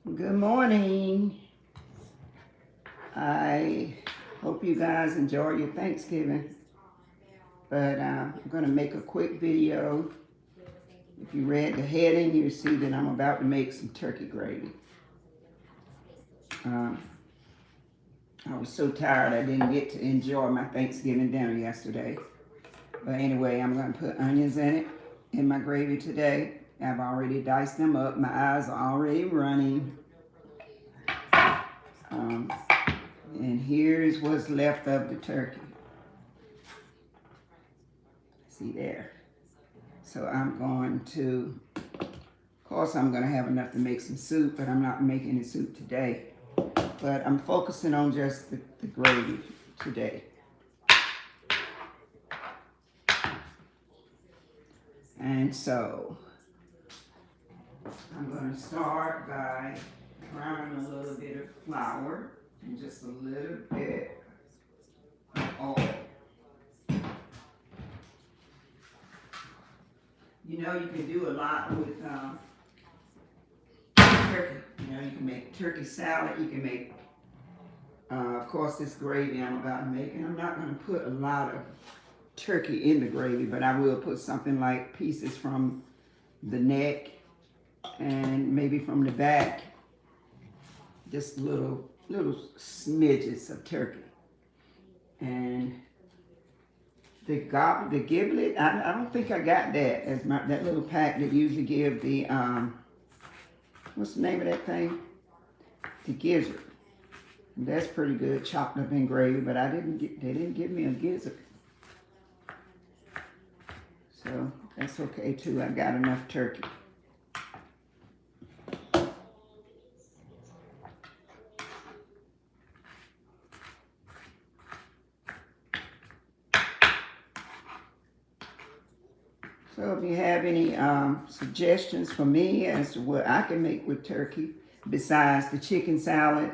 Good morning. I hope you guys enjoy your Thanksgiving. But I'm going to make a quick video. If you read the heading, you see that I'm about to make some turkey gravy. Um, I was so tired I didn't get to enjoy my Thanksgiving dinner yesterday. But anyway, I'm going to put onions in it, in my gravy today. I've already diced them up. My eyes are already running. Um, and here's what's left of the turkey. See there. So I'm going to, of course I'm going to have enough to make some soup, but I'm not making any soup today. But I'm focusing on just the gravy today. And so I'm going to start by browning a little bit of flour and just a little bit of oil. You know, you can do a lot with turkey. You know, you can make turkey salad. You can make, of course, this gravy I'm about to make. And I'm not going to put a lot of turkey in the gravy, but I will put something like pieces from the neck and maybe from the back. Just little smidges of turkey. And the giblet, I don't think I got that as that little pack that usually give the what's the name of that thing? The gizzard. And that's pretty good, chopped up in gravy, but they didn't give me a gizzard. So that's okay too. I got enough turkey. So if you have any suggestions for me as to what I can make with turkey, besides the chicken salad,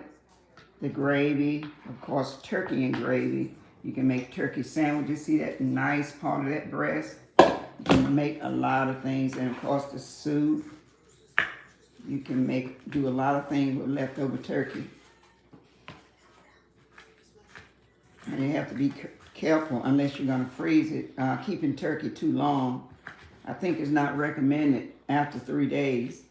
the gravy, of course turkey and gravy, you can make turkey sandwiches. See that nice part of that breast? You can make a lot of things, and of course the soup. You can do a lot of things with leftover turkey. And you have to be careful unless you're going to freeze it. Keeping turkey too long, I think, is not recommended after 3 days.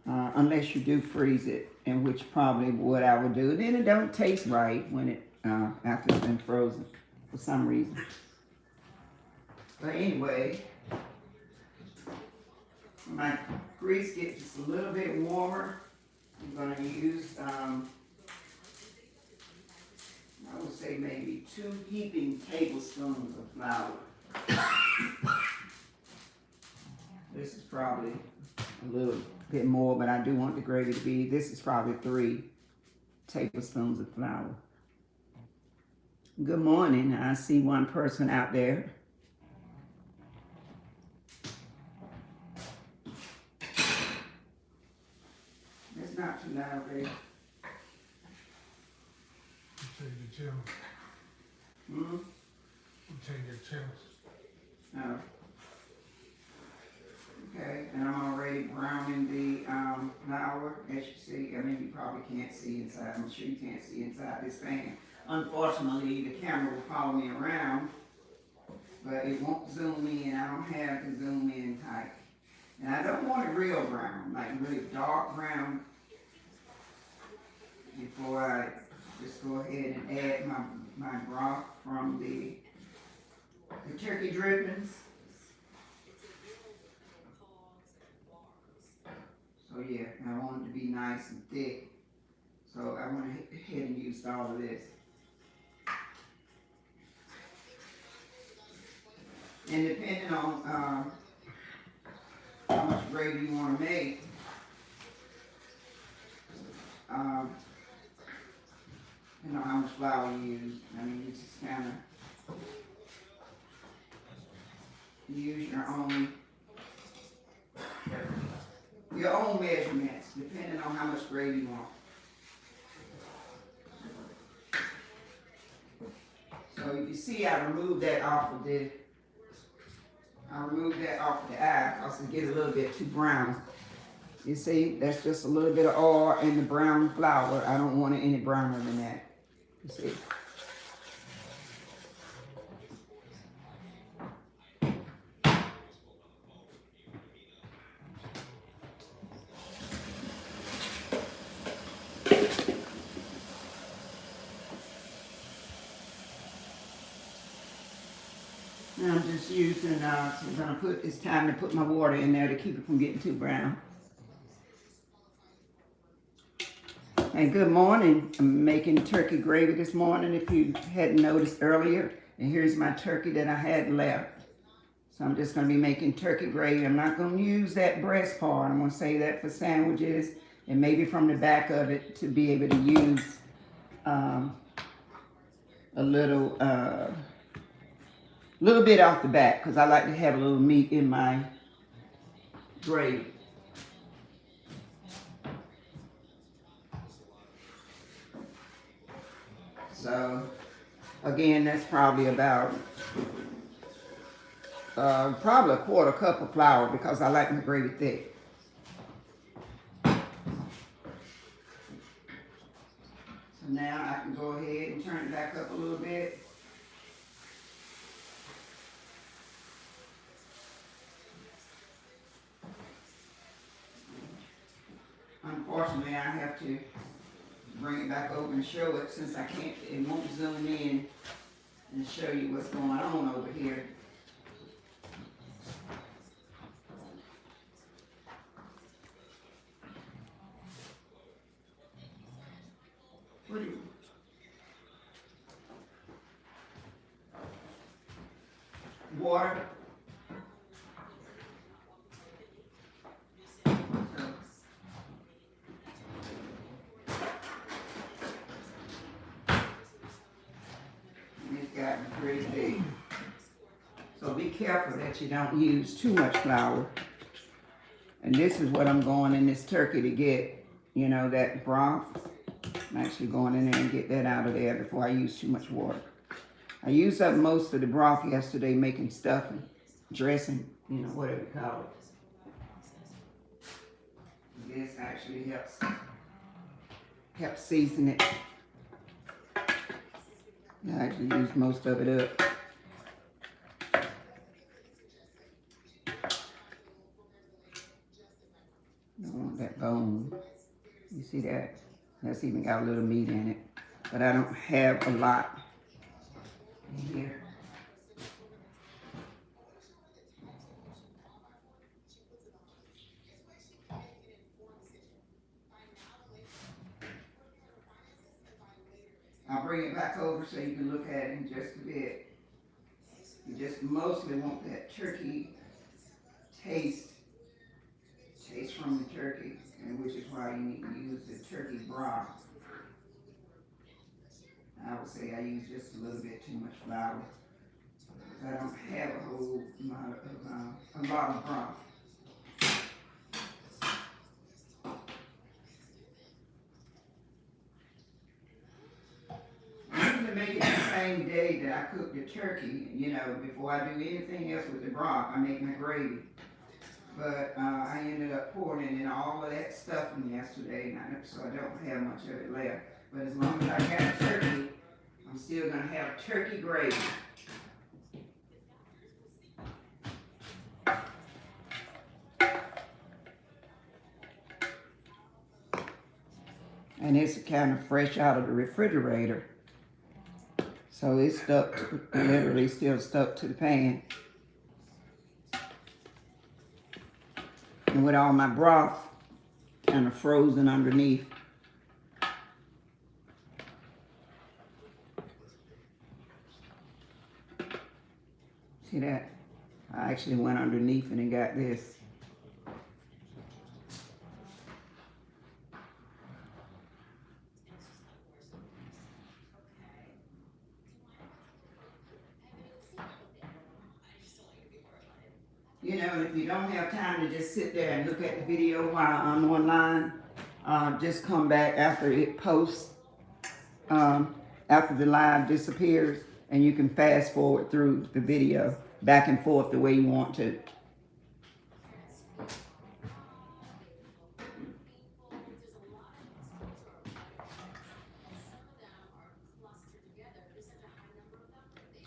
Unless you do freeze it, and which probably what I would do. Then it don't taste right when it after it's been frozen for some reason. But anyway, when my grease gets just a little bit warmer, I'm going to use, I would say maybe 2 heaping tablespoons of flour. This is probably a little bit more, but I do want the gravy to be, this is probably 3 tablespoons of flour. Good morning. I see one person out there. It's not too loud, baby. Change your channel. Hmm? Change your channels. No. Okay, and I'm already browning the flour, as you see. I mean, you probably can't see inside. I'm sure you can't see inside this pan. Unfortunately, the camera will follow me around, but it won't zoom in. I don't have to zoom in tight. And I don't want it real brown, like really dark brown, before I just go ahead and add my broth from the turkey drippings. So yeah, I want it to be nice and thick. So I went ahead and used all of this. And depending on how much gravy you want to make, you know how much flour you use. I mean, you just kind of use your own measurements, depending on how much gravy you want. So you see, I removed that off of the eye because it gets a little bit too brown. You see, that's just a little bit of oil and the brown flour. I don't want it any browner than that. You see. Now I'm just using, so I'm gonna put, it's time to put my water in there to keep it from getting too brown. And good morning. I'm making turkey gravy this morning if you hadn't noticed earlier. And here's my turkey that I had left. So I'm just gonna be making turkey gravy. I'm not gonna use that breast part. I'm gonna save that for sandwiches and maybe from the back of it to be able to use a little bit off the back because I like to have a little meat in my gravy. So again, that's probably about probably a quarter cup of flour because I like my gravy thick. So now I can go ahead and turn it back up a little bit. Unfortunately, I have to bring it back over and show it since I can't, it won't zoom in and show you what's going on over here. What do you? Water. It's gotten pretty big. So be careful that you don't use too much flour. And this is what I'm going in this turkey to get, you know, that broth. I'm actually going in there and get that out of there before I use too much water. I used up most of the broth yesterday making stuffing, dressing, you know, whatever you call it. This actually helps season it. I actually used most of it up. Don't want that bone. You see that? That's even got a little meat in it. But I don't have a lot in here. I'll bring it back over so you can look at it in just a bit. You just mostly want that turkey taste from the turkey, and which is why you need to use the turkey broth. I would say I use just a little bit too much flour. I don't have a whole lot of broth. I usually make it the same day that I cook the turkey, you know, before I do anything else with the broth, I make my gravy. But I ended up pouring in all of that stuffing yesterday, so I don't have much of it left. But as long as I got turkey, I'm still going to have turkey gravy. And it's kind of fresh out of the refrigerator. So it's stuck, literally still stuck to the pan. And with all my broth kind of frozen underneath. See that? I actually went underneath and got this. You know, if you don't have time to just sit there and look at the video while I'm online, just come back after it posts, after the live disappears, and you can fast forward through the video back and forth the way you want to.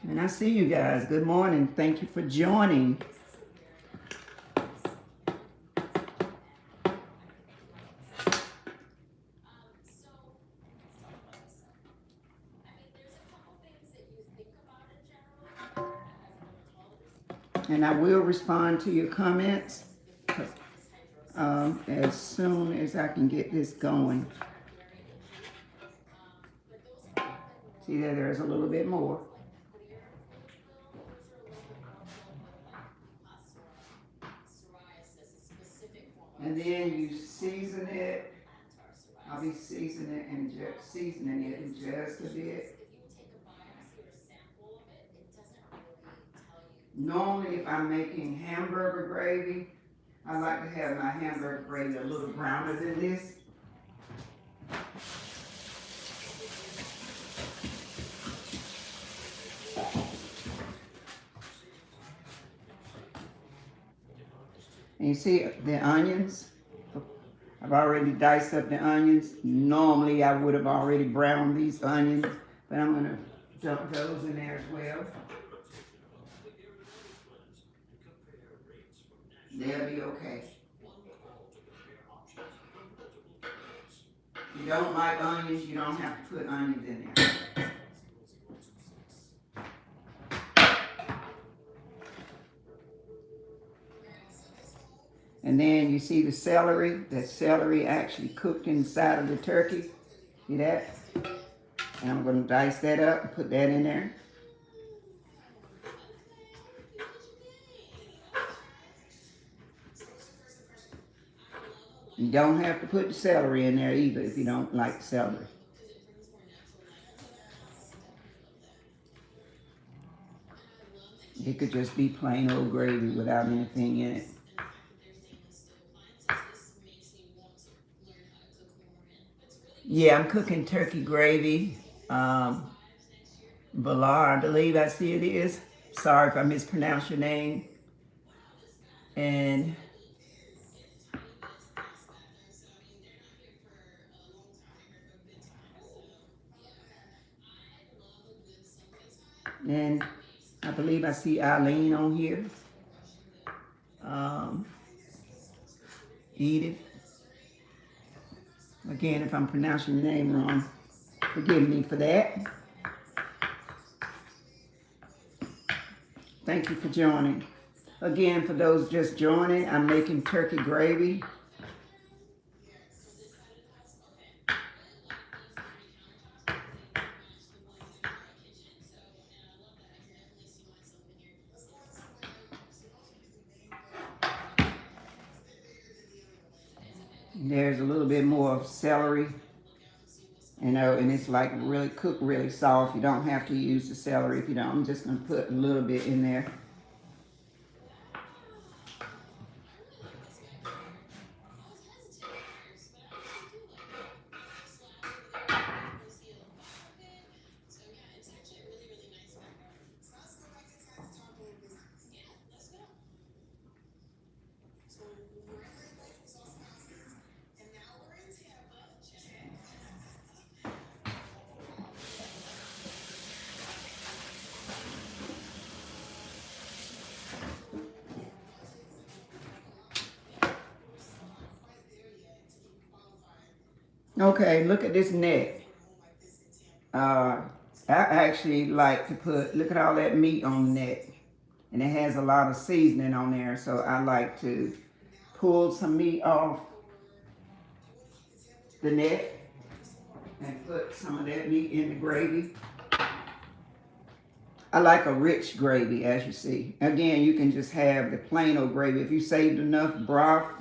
And I see you guys. Good morning. Thank you for joining. And I will respond to your comments as soon as I can get this going. See there, there's a little bit more. And then you season it. I'll be seasoning it in just a bit. Normally, if I'm making hamburger gravy, I like to have my hamburger gravy a little browner than this. And you see the onions? I've already diced up the onions. Normally, I would have already browned these onions, but I'm going to dump those in there as well. They'll be okay. If you don't like onions, you don't have to put onions in there. And then you see the celery. That celery actually cooked inside of the turkey. See that? And I'm going to dice that up and put that in there. You don't have to put the celery in there either if you don't like celery. It could just be plain old gravy without anything in it. Yeah, I'm cooking turkey gravy. Valar, I believe I see it is. Sorry if I mispronounce your name. And I believe I see Eileen on here. Edith. Again, if I'm pronouncing your name wrong, forgive me for that. Thank you for joining. Again, for those just joining, I'm making turkey gravy. There's a little bit more of celery, and it's like really cooked really soft. You don't have to use the celery if you don't. I'm just going to put a little bit in there. Okay, look at this neck. I actually like to look at all that meat on the neck. And it has a lot of seasoning on there, so I like to pull some meat off the neck and put some of that meat in the gravy. I like a rich gravy, as you see. Again, you can just have the plain old gravy. If you saved enough broth,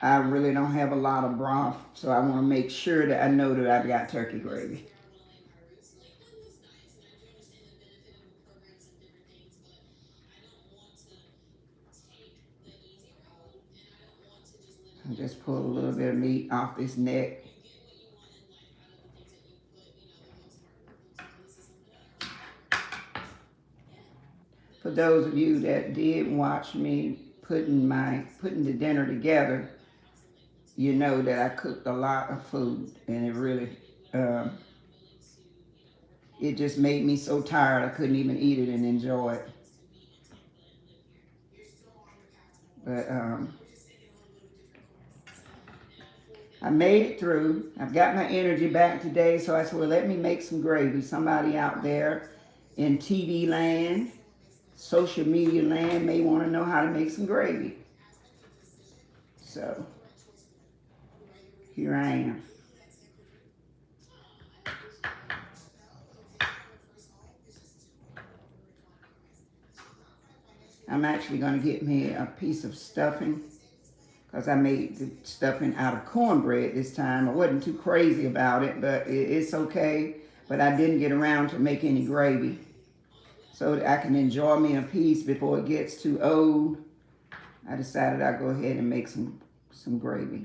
I really don't have a lot of broth, so I want to make sure that I know that I've got turkey gravy. I'll just pull a little bit of meat off this neck. For those of you that did watch me putting the dinner together, you know that I cooked a lot of food, and it really it just made me so tired I couldn't even eat it and enjoy it. But I made it through. I've got my energy back today, so I said, well, let me make some gravy. Somebody out there in TV land, social media land may want to know how to make some gravy. So here I am. I'm actually going to get me a piece of stuffing because I made the stuffing out of cornbread this time. I wasn't too crazy about it, but it's okay. But I didn't get around to make any gravy. So that I can enjoy me a piece before it gets too old, I decided I'd go ahead and make some gravy.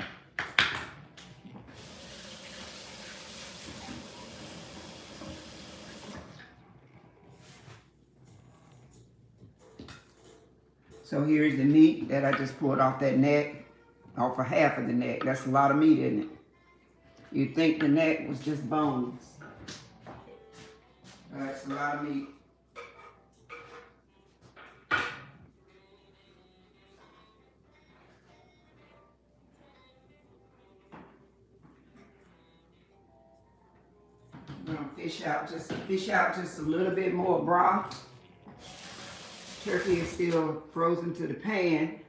So here's the meat that I just pulled off that neck, off of half of the neck. That's a lot of meat, isn't it? You'd think the neck was just bones. That's a lot of meat. I'm gonna fish out just a little bit more broth. Turkey is still frozen to the pan.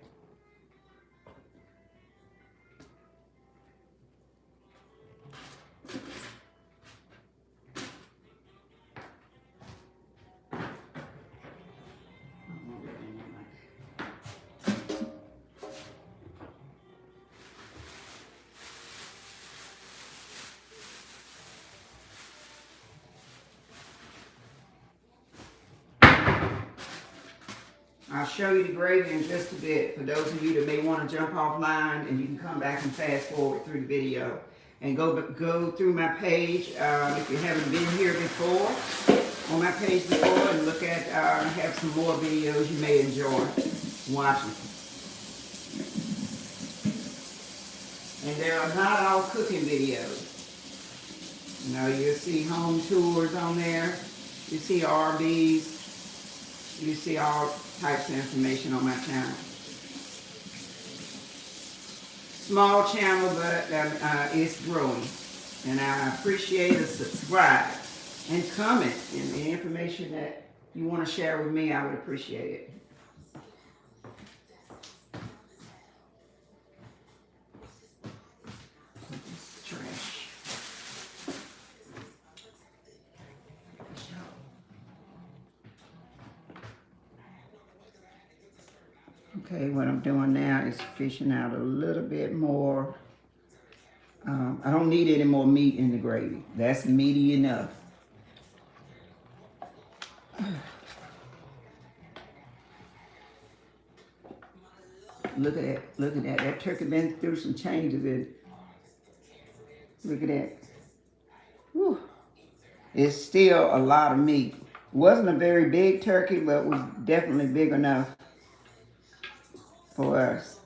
I'll show you the gravy in just a bit for those of you that may want to jump offline, and you can come back and fast forward through the video and go through my page if you haven't been here before, on my page before, and look at have some more videos you may enjoy watching. And they are not all cooking videos. You know, you'll see home tours on there, you see RVs, you see all types of information on my channel. Small channel, but it's growing. And I appreciate a subscribe and comment, and the information that you want to share with me, I would appreciate it. Trash. Okay, what I'm doing now is fishing out a little bit more. I don't need any more meat in the gravy. That's meaty enough. Look at that. Look at that. That turkey been through some changes. Look at that. Whew. It's still a lot of meat. Wasn't a very big turkey, but was definitely big enough for us.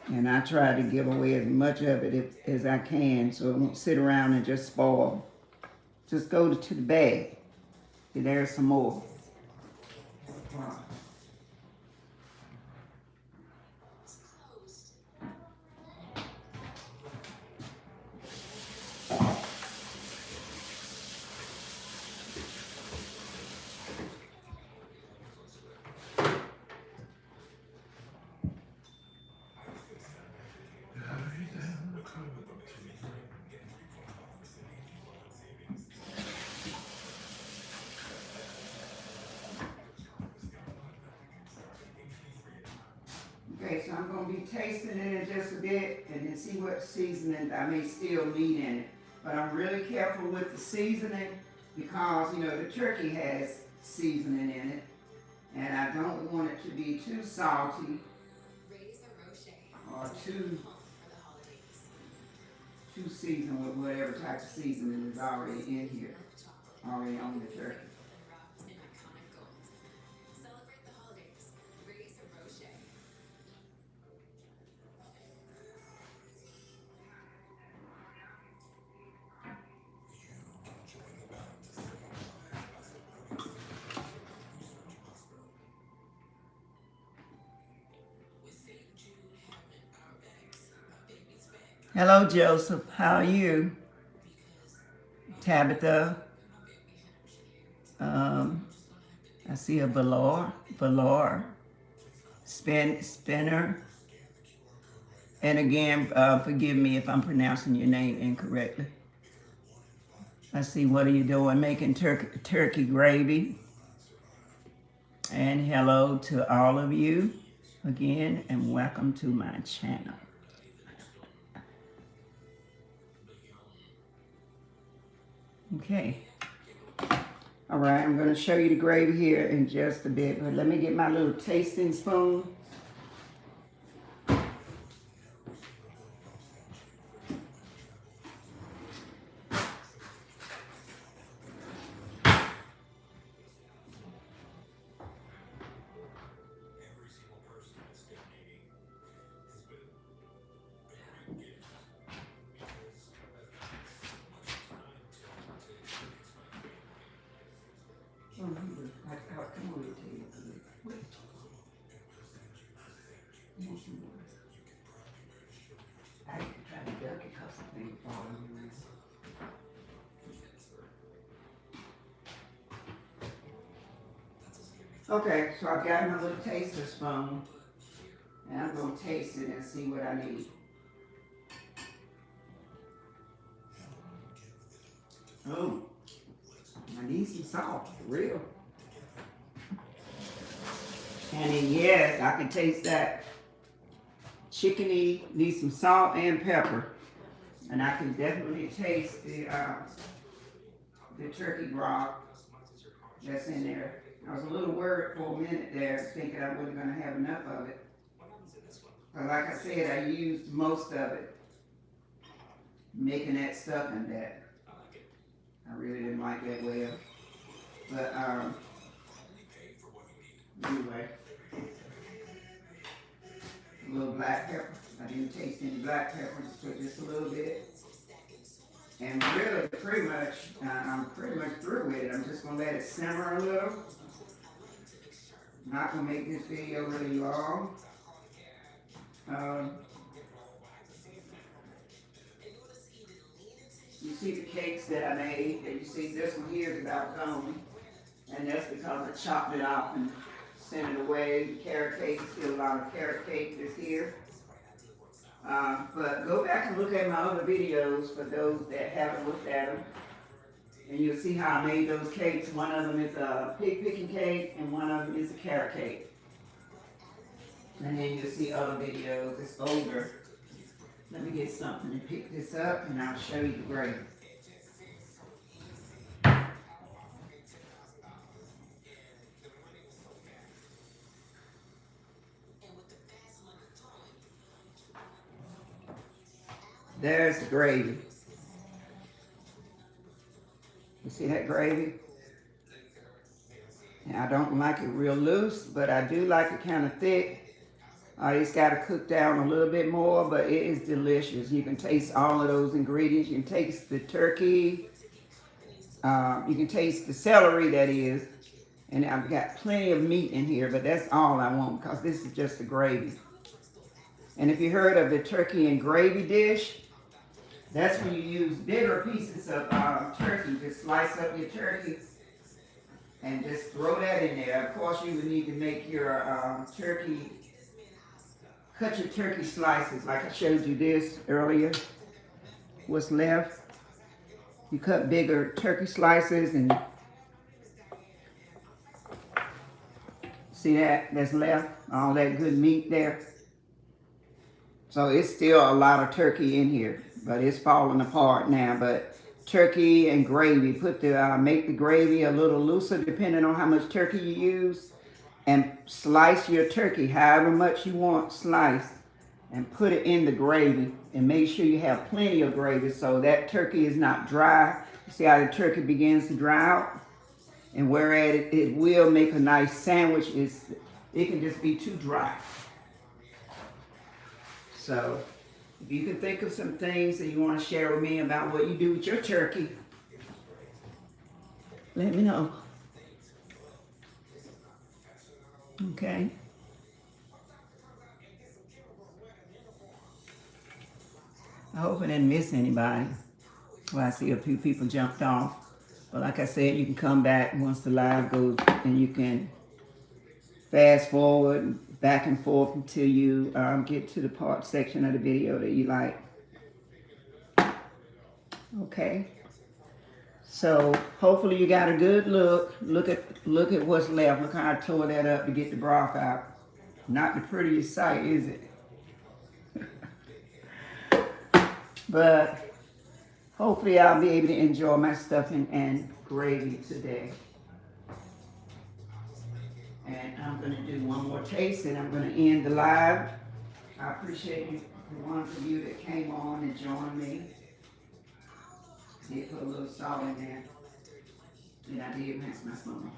And I try to give away as much of it as I can so it won't sit around and just spoil. Just go to the bag. And there's some more. Wow. Okay, so I'm going to be tasting it in just a bit and then see what seasoning I may still need in it. But I'm really careful with the seasoning because, you know, the turkey has seasoning in it. And I don't want it to be too salty or too seasoned with whatever type of seasoning is already in here, already on the turkey. Hello, Joseph. How are you? Tabitha. I see a Valor, Spinner. And again, forgive me if I'm pronouncing your name incorrectly. I see, what are you doing? Making turkey gravy. And hello to all of you again, and welcome to my channel. Okay. All right, I'm going to show you the gravy here in just a bit, but let me get my little tasting spoon. Okay, so I've got my little taster spoon, and I'm going to taste it and see what I need. Oh, I need some salt, for real. And then, yes, I can taste that chickeny, need some salt and pepper. And I can definitely taste the turkey broth that's in there. I was a little worried for a minute there, thinking I wasn't going to have enough of it. But like I said, I used most of it, making that stuffing that I really didn't like that well. But anyway, a little black pepper. I didn't taste any black pepper, just put just a little bit. And really, pretty much, I'm pretty much through with it. I'm just going to let it simmer a little. Not going to make this video really long. You see the cakes that I made, and you see this one here is about gone. And that's because I chopped it off and sent it away. The carrot cake, still a lot of carrot cake is here. But go back and look at my other videos for those that haven't looked at them. And you'll see how I made those cakes. One of them is a pig picking cake, and one of them is a carrot cake. And then you'll see other videos. It's older. Let me get something to pick this up, and I'll show you the gravy. There's the gravy. You see that gravy? Now, I don't like it real loose, but I do like it kind of thick. It's got to cook down a little bit more, but it is delicious. You can taste all of those ingredients. You can taste the turkey. You can taste the celery, that is. And I've got plenty of meat in here, but that's all I want because this is just the gravy. And if you heard of the turkey and gravy dish, that's when you use bigger pieces of turkey. Just slice up your turkey and just throw that in there. Of course, you would need to make your turkey, cut your turkey slices like I showed you this earlier. What's left, you cut bigger turkey slices, and see that's left, all that good meat there. So it's still a lot of turkey in here, but it's falling apart now. But turkey and gravy, make the gravy a little looser depending on how much turkey you use, and slice your turkey however much you want sliced, and put it in the gravy, and make sure you have plenty of gravy so that turkey is not dry. You see how the turkey begins to dry out? And whereas it will make a nice sandwich, it can just be too dry. So if you can think of some things that you want to share with me about what you do with your turkey, let me know. Okay. I hope I didn't miss anybody. Well, I see a few people jumped off. But like I said, you can come back once the live goes, and you can fast forward back and forth until you get to the part section of the video that you like. Okay. So hopefully you got a good look. Look at what's left. Look how I tore that up to get the broth out. Not the prettiest sight, is it? But hopefully I'll be able to enjoy my stuffing and gravy today. And I'm going to do one more taste and I'm going to end the live. I appreciate you, the ones of you that came on and joined me. Did put a little salt in there. And I did mess my stomach.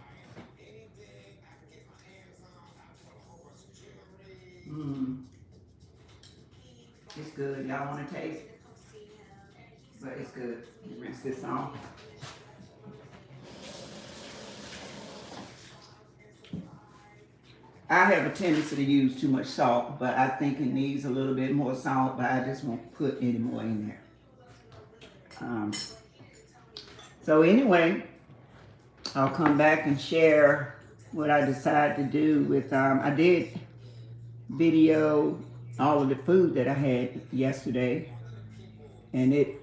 It's good. Y'all want to taste? But it's good. Rinse this off. I have a tendency to use too much salt, but I think it needs a little bit more salt, but I just won't put any more in there. So anyway, I'll come back and share what I decided to do with, I did video all of the food that I had yesterday, and it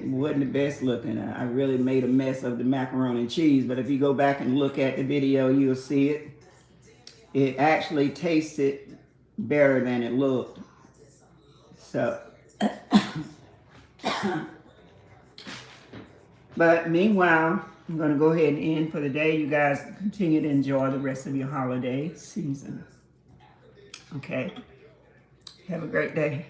wasn't the best looking. I really made a mess of the macaroni and cheese, but if you go back and look at the video, you'll see it. It actually tasted better than it looked. So, but meanwhile, I'm going to go ahead and end for the day. You guys continue to enjoy the rest of your holiday season. Okay. Have a great day.